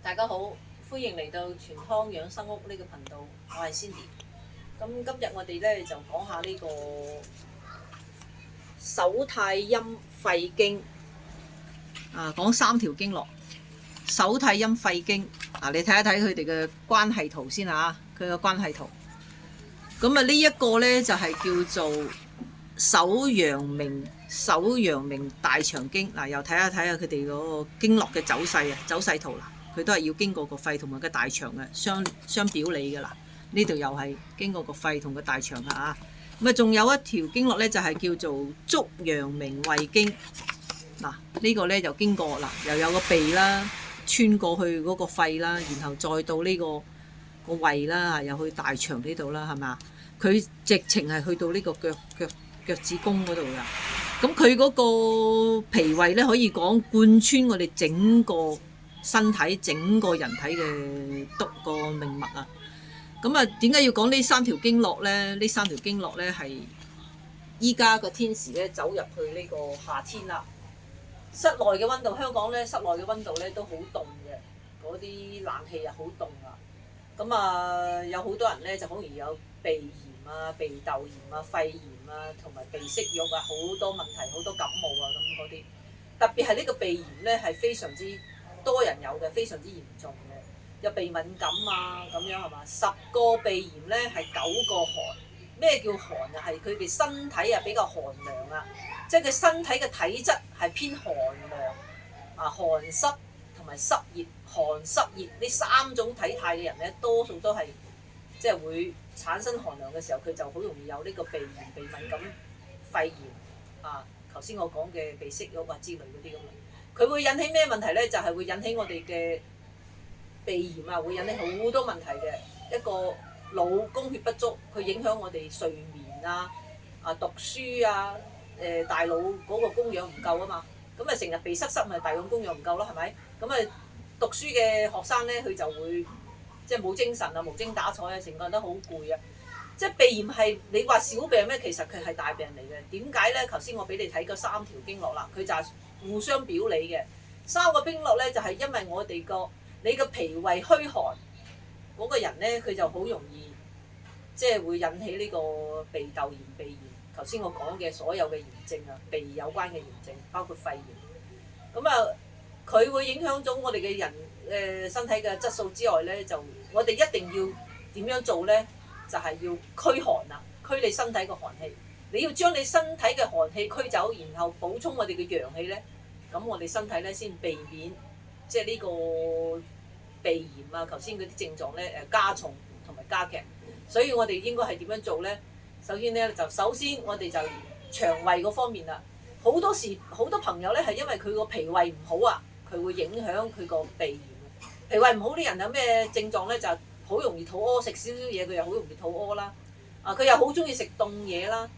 大家好，歡迎嚟到全康養生屋呢個頻道，我係 Cindy。咁今日我哋咧就講下呢個手太陰肺經講3條經絡。手太陰肺經你睇一睇佢哋嘅關係圖先佢個關係圖。咁呢一個咧就係叫做手陽明大腸經又睇下佢哋嗰個經絡嘅走勢圖啦。佢都係要經過個肺同埋個大腸嘅相表裏㗎啦。呢度又係經過個肺同個大腸咁仲有一條經絡咧就係叫做足陽明胃經。呢個咧就經過又有個鼻啦，穿過去嗰個肺啦，然後再到呢個胃啦，又去大腸呢度啦，係咪？佢直情係去到呢個腳趾公嗰度㗎。咁佢嗰個脾胃咧可以講貫穿我哋整個身體、整個人體嘅個命脈咁點解要講呢3條經絡咧？呢3條經絡咧係依家個天時咧走入去呢個夏天啦。室內嘅溫度，香港咧室內嘅溫度咧都好凍嘅，嗰啲冷氣又好凍咁有好多人咧就好容易有鼻炎鼻竇炎肺炎同埋鼻息肉好多問題，好多感冒咁嗰啲。特別係呢個鼻炎咧係非常之多人有嘅，非常之嚴重嘅，有鼻敏感咁樣係嘛？10個鼻炎咧係9個寒。咩叫寒係佢哋身體比較寒涼即係佢身體嘅體質係偏寒涼寒濕同埋濕熱。寒濕熱呢3種體態嘅人咧，多數都係即係會產生寒涼嘅時候，佢就好容易有呢個鼻炎、鼻敏感、肺炎頭先我講嘅鼻息肉之類嗰啲咁樣。佢會引起咩問題咧？就係會引起我哋嘅鼻炎會引起好多問題嘅。一個腦供血不足，佢影響我哋睡眠讀書大腦嗰個供氧唔夠嘛。咁成日鼻塞咪大腦供氧唔夠咯，係咪？咁讀書嘅學生咧，佢就會即係冇精神無精打采成個人都好攰即係鼻炎係你話小病咩？其實佢係大病嚟嘅。點解咧？頭先我俾你睇嗰3條經絡啦，佢就係互相表裏嘅。3個經絡咧就係因為我哋你個脾胃虛寒嗰個人咧，佢就好容易即係會引起呢個鼻竇炎、鼻炎。頭先我講嘅所有嘅炎症鼻有關嘅炎症，包括肺炎。咁佢會影響咗我哋嘅人身體嘅質素之外咧，就我哋一定要點樣做咧？就係要驅寒驅你身體嘅寒氣。你要將你身體嘅寒氣驅走，然後補充我哋嘅陽氣咧，咁我哋身體咧先避免即係呢個鼻炎頭先嗰啲症狀咧加重同埋加劇。所以我哋應該係點樣做咧？首先我哋就腸胃嗰方面好多時好多朋友咧係因為佢個脾胃唔好佢會影響佢個鼻炎。脾胃唔好啲人有咩症狀咧？就好容易肚屙，食少少嘢佢又好容易肚屙啦。佢又好中意食凍嘢啦，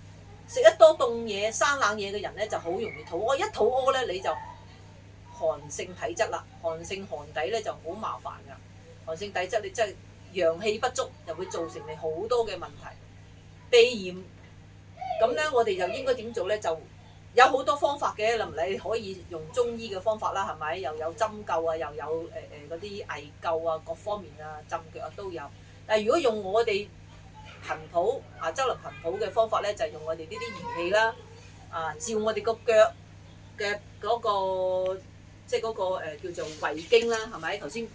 食得多凍嘢、生冷嘢嘅人咧就好容易肚屙。一肚屙咧你就寒性體質啦，寒性寒底咧就好麻煩㗎。寒性體質你真係陽氣不足，就會造成你好多嘅問題。鼻炎咁咧，我哋就應該點做咧？就有好多方法嘅，你可以用中醫嘅方法啦，係咪？又有針灸又有嗰啲艾灸各方面浸腳都有。但係如果用我哋頻譜周林頻譜嘅方法咧，就係用我哋呢啲儀器啦，照我哋個腳嘅嗰個即係嗰個叫做胃經啦，係咪？頭先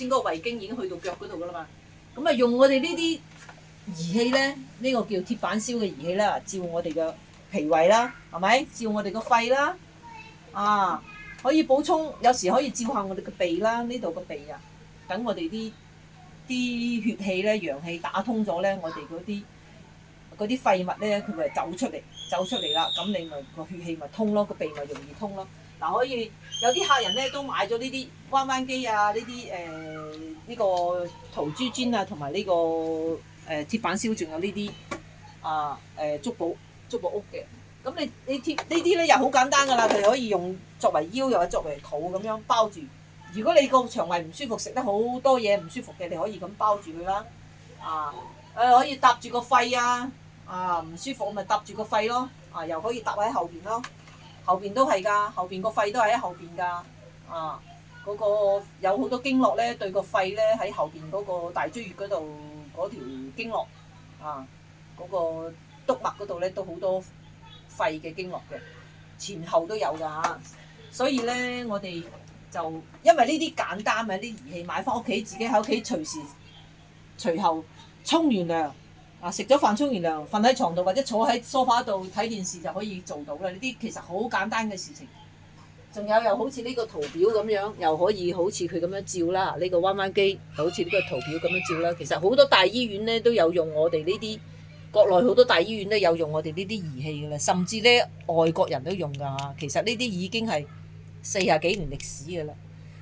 嗰個胃經已經去到腳嗰度噶啦嘛。咁用我哋呢啲儀器咧，呢個叫鐵板燒嘅儀器啦，照我哋嘅脾胃啦，係咪？照我哋個肺啦，可以補充，有時可以照下我哋個鼻啦，呢度個鼻等我哋啲血氣咧、陽氣打通咗咧，我哋嗰啲廢物咧，佢咪走出嚟啦，咁你咪個血氣咪通咯，個鼻咪容易通咯。可以有啲客人咧都買咗呢啲彎彎機呢啲呢個陶珠磚同埋呢個鐵板燒，仲有呢啲竹寶屋嘅。咁你貼呢啲咧又好簡單噶啦，佢可以用作為腰又或者作為肚咁樣包住。如果你個腸胃唔舒服，食得好多嘢唔舒服嘅，你可以咁包住佢啦。可以搭住個肺唔舒服咪搭住個肺咯。又可以搭喺後邊咯，後邊都係㗎，後邊個肺都係喺後邊㗎。嗰個有好多經絡咧，對個肺咧喺後邊嗰個大椎穴嗰度嗰條經絡啊，嗰個督脈嗰度咧都好多肺嘅經絡嘅，前後都有㗎。所以咧，我哋就因為呢啲簡單嘅啲儀器買翻屋企，自己喺屋企隨後沖完涼啊，食咗飯沖完涼，瞓喺床度或者坐喺梳化度睇電視就可以做到啦。呢啲其實好簡單嘅事情。仲有又好似呢個圖表咁樣，又可以好似佢咁樣照啦。呢個彎彎機好似呢個圖表咁樣照啦。其實好多大醫院咧都有用我哋呢啲，國內好多大醫院都有用我哋呢啲儀器噶啦，甚至咧外國人都用噶。其實呢啲已經係40幾年歷史噶啦。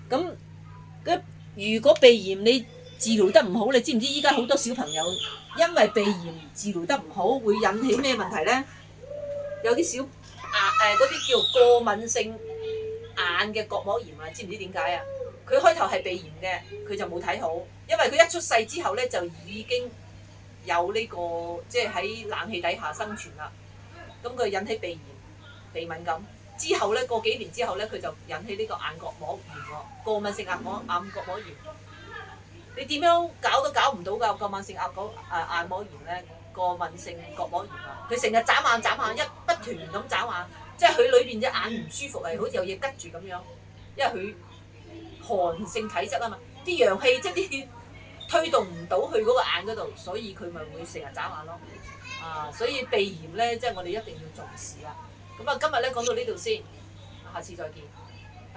咁如果鼻炎你治療得唔好，你知唔知依家好多小朋友因為鼻炎治療得唔好，會引起咩問題咧？有啲小嗰啲叫過敏性眼嘅角膜炎啊，知唔知點解啊？佢開頭係鼻炎嘅，佢就冇睇好，因為佢一出世之後咧就已經有呢個即係喺冷氣底下生存啦。咁佢引起鼻炎、鼻敏感之後咧，過幾年之後咧，佢就引起呢個眼角膜炎喎，過敏性眼角膜炎。你點樣搞都搞唔到㗎，過敏性眼膜炎咧，過敏性角膜炎啊！佢成日眨眼，一不斷咁眨眼。即係佢裏邊隻眼唔舒服，係好似有嘢吉住咁樣，因為佢寒性體質啊嘛，啲陽氣即係啲推動唔到去嗰個眼嗰度，所以佢咪會成日眨眼咯。所以鼻炎咧，即係我哋一定要重視啦。咁啊，今日咧講到呢度先，下次再見。